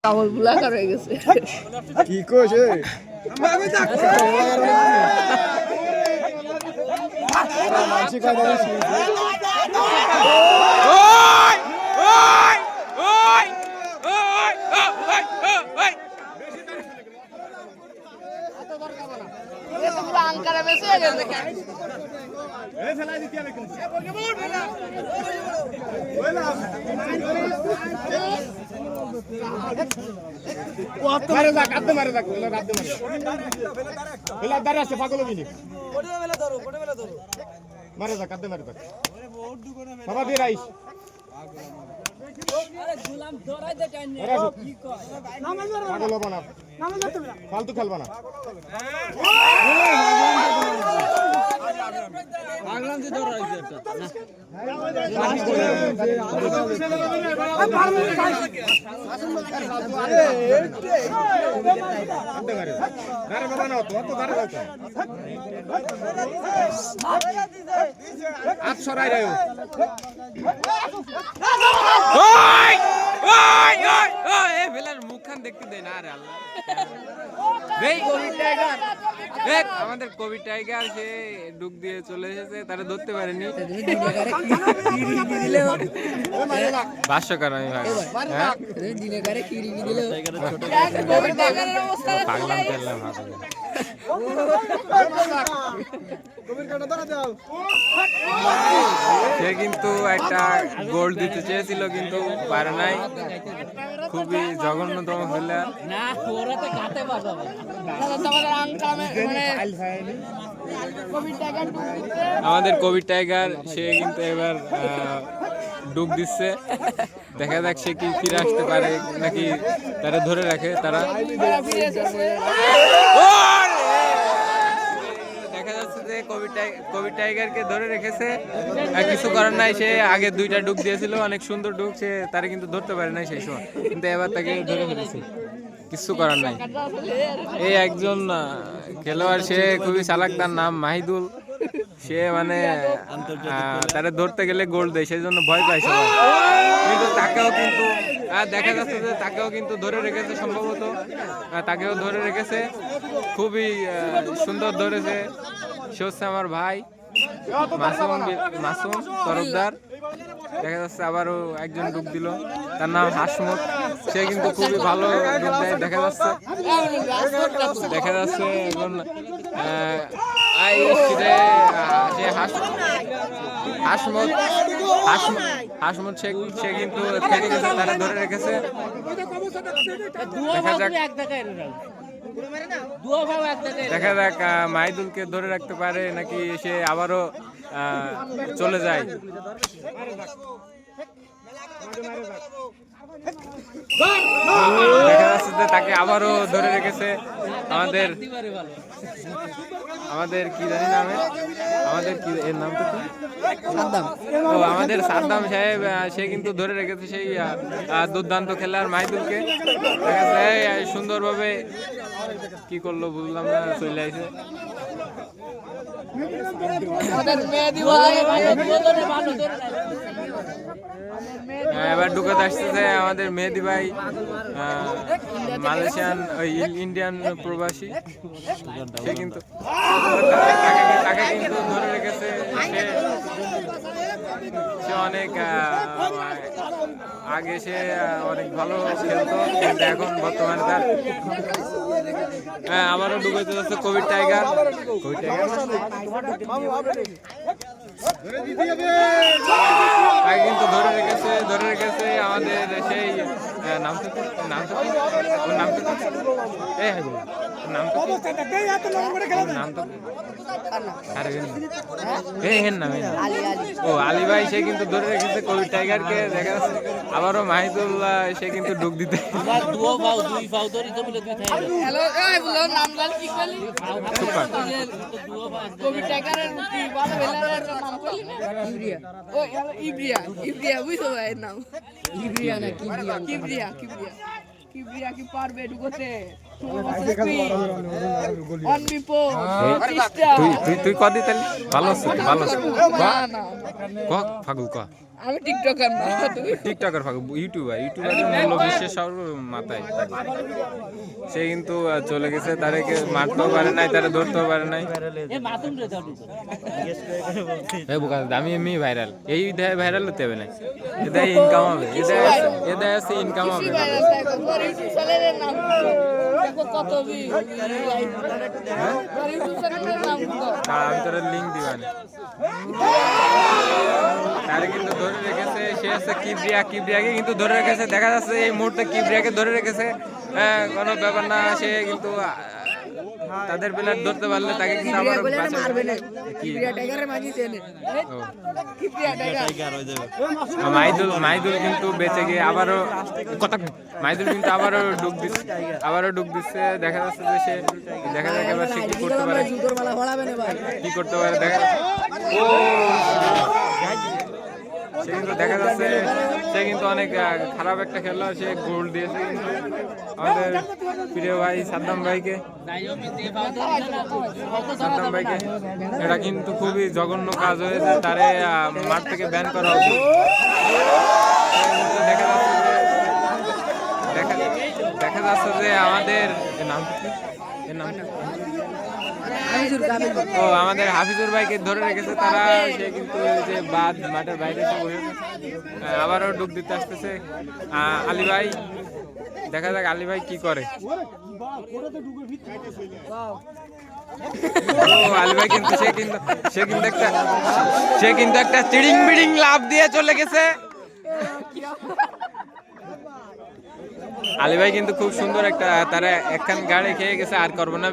কামল বুলাকার হয়ে গেছে কি কইছে মানসি কাদা দিছি ওই ওই ওই ওই ওই এত পুরো আঙ্কারা বেশি হয়ে গেছে এই ফেলাই দিতে হবে কিন্তু মারে যা কাটতে মারে যা কইলা কাটতে মারে এলা দাঁড়া আছে পাগল বিনি কোটে বেলা ধরো মারে যা কাটতে মারে যা বাবা দিয়ে রাইস আরে গোলাম ধরাই দে টাইম নেই কি কয় পাগল বানা ফালতু খেলবা না আগলাম যে ধরাইছে একটা দাঁড়া বাবা না তো দাঁড়া যাও আট সরাই রাও ওই ওই ওই ওই এ বেলার মুখখান দেখতে দেয় না আরে আল্লাহ এই কোভিড টাইগার দেখ আমাদের কোভিড টাইগার সে ডুব দিয়ে চলে এসেছে তারা ধরতে পারেনি ভাষ্যকার আমি ভাই হ্যাঁ পাগলাম খেললাম সে কিন্তু একটা গোল দিতে চেয়েছিল কিন্তু পারে নাই খুবই জঘন্যতম খেলা না ওরা তো কাটে বাজাবে আমাদের কোভিড টাইগার সে কিন্তু এবার ডুব দিচ্ছে দেখা যাক সে কি ফিরে আসতে পারে নাকি তারা ধরে রাখে তারা দেখা যাচ্ছে যে কোভিড টাইগারকে ধরে রেখেছে কিছু করার নাই সে আগে দুইটা ডুব দিয়েছিল অনেক সুন্দর ডুব সে তারা কিন্তু ধরতে পারে নাই সেই সময় কিন্তু এবার তাকে ধরে ফেলেছে কিছু করার নাই এই একজন খেলোয়াড় সে খুবই চালাক তার নাম মাহিদুল সে মানে তারা ধরতে গেলে গোল দেয় সেই জন্য ভয় পায় সবাই কিন্তু তাকেও কিন্তু দেখা যাচ্ছে যে তাকেও কিন্তু ধরে রেখেছে সম্ভবত তাকেও ধরে রেখেছে খুবই সুন্দর ধরেছে সে হচ্ছে আমার ভাই মাসুম তরফদার দেখা যাচ্ছে আবারও একজন ডুব দিল তার নাম হাসমত সে কিন্তু খুবই ভালো ডুব দেয় দেখা যাচ্ছে এখন সে হাসমত সে কিন্তু থেকে গেছে তারা ধরে রেখেছে দেখা যাক মাহিদুলকে ধরে রাখতে পারে নাকি সে আবারও চলে যায় দেখা যাচ্ছে যে তাকে আবারও ধরে রেখেছে আমাদের কি জানি নামে আমাদের কি এর নাম তো আমাদের সাদ্দাম সাহেব সে কিন্তু ধরে রেখেছে সেই দুর্দান্ত খেলার মাহিদুলকে সুন্দরভাবে কি করলো বুঝলাম না চলে আসে এবার ঢুকাতে আসতেছে আমাদের মেহেদি ভাই মালয়েশিয়ান ইন্ডিয়ান প্রবাসী সে কিন্তু তাকে কিন্তু ধরে রেখেছে সে অনেক আগে সে অনেক ভালো খেলতো কিন্তু এখন বর্তমানে তার আমারও ডুবাইতে যাচ্ছে কোভিড টাইগার তাকে কিন্তু ধরে রেখেছে আমাদের সেই নাম আলী ভাই সে কিন্তু ধরে রেখেছে কোভিড টাইগারকে দেখা যাচ্ছে আবারও মাহিদুল্লাহ সে কিন্তু ডুব দিতে কিবরিয়া কি পারবে ঢুকতে তুই কদি তাহলে ভালো আছে ভালো আছে ফাগুল ক আমি টিকটকার না তুমি টিকটকার ফাঁকা ইউটিউবার মূল বিশ্বের সর্ব মাথায় থাকে। সে কিন্তু চলে গেছে, তাদেরকে মারতেও পারে নাই, তারা ধরতেও পারে নাই। এ মাতুম রে ধর এই বোকা আমি এমনি ভাইরাল, এই দেয় ভাইরাল হতে হবে না, এ দেয় ইনকাম হবে, এ দেয় আছে ইনকাম হবে। ভাইরাল দেখো ইউটিউব চ্যানেলের নাম দেখো কত ভিউ ইউটিউব চ্যানেলের নাম কত তারা আমি তোর লিঙ্ক দিবানি। তারে কিন্তু ধরে রেখেছে, সে হচ্ছে কিবরিয়াকে কিন্তু ধরে রেখেছে। দেখা যাচ্ছে এই মুহূর্তে কিবরিয়াকে ধরে রেখেছে, কোনো ব্যাপার না। সে কিন্তু তাদের প্লেয়ার ধরতে পারলে তাকে কিন্তু আবার মারবে না কি কিবরিয়া টাইগারের মাঝি চেনে কিবরিয়া টাইগার মাইদুল কিন্তু বেঁচে গিয়ে আবারও মাইদুল কিন্তু আবারও ডুব দিচ্ছে। দেখা যাচ্ছে যে সে দেখা যাক এবার সে কি করতে পারে, জুতোর মালা হলাবে না ভাই কি করতে পারে দেখা সে কিন্তু দেখা যাচ্ছে সে কিন্তু অনেক খারাপ একটা খেলোয়াড়, সে গোল দিয়েছে কিন্তু আমাদের প্রিয় ভাই সাদ্দাম ভাইকে। এটা কিন্তু খুবই জঘন্য কাজ হয়েছে, তারে মাঠ থেকে ব্যান করা উচিত। দেখা যাচ্ছে যে আমাদের আমাদের হাফিজুর ভাইকে ধরে রেখেছে তারা, সে কিন্তু যে মাঠের বাইরে এসে বসেছে, আবারও ডুব দিতে আসতেছে আলী ভাই। দেখা যাক আলী ভাই কি করে। আলী ভাই কিন্তু সে কিন্তু একটা চিড়িং বিড়িং লাভ দিয়ে চলে গেছে। আলী ভাই কিন্তু খুব সুন্দর একটা তারা একখান গাড়ি খেয়ে গেছে, আর করবো না।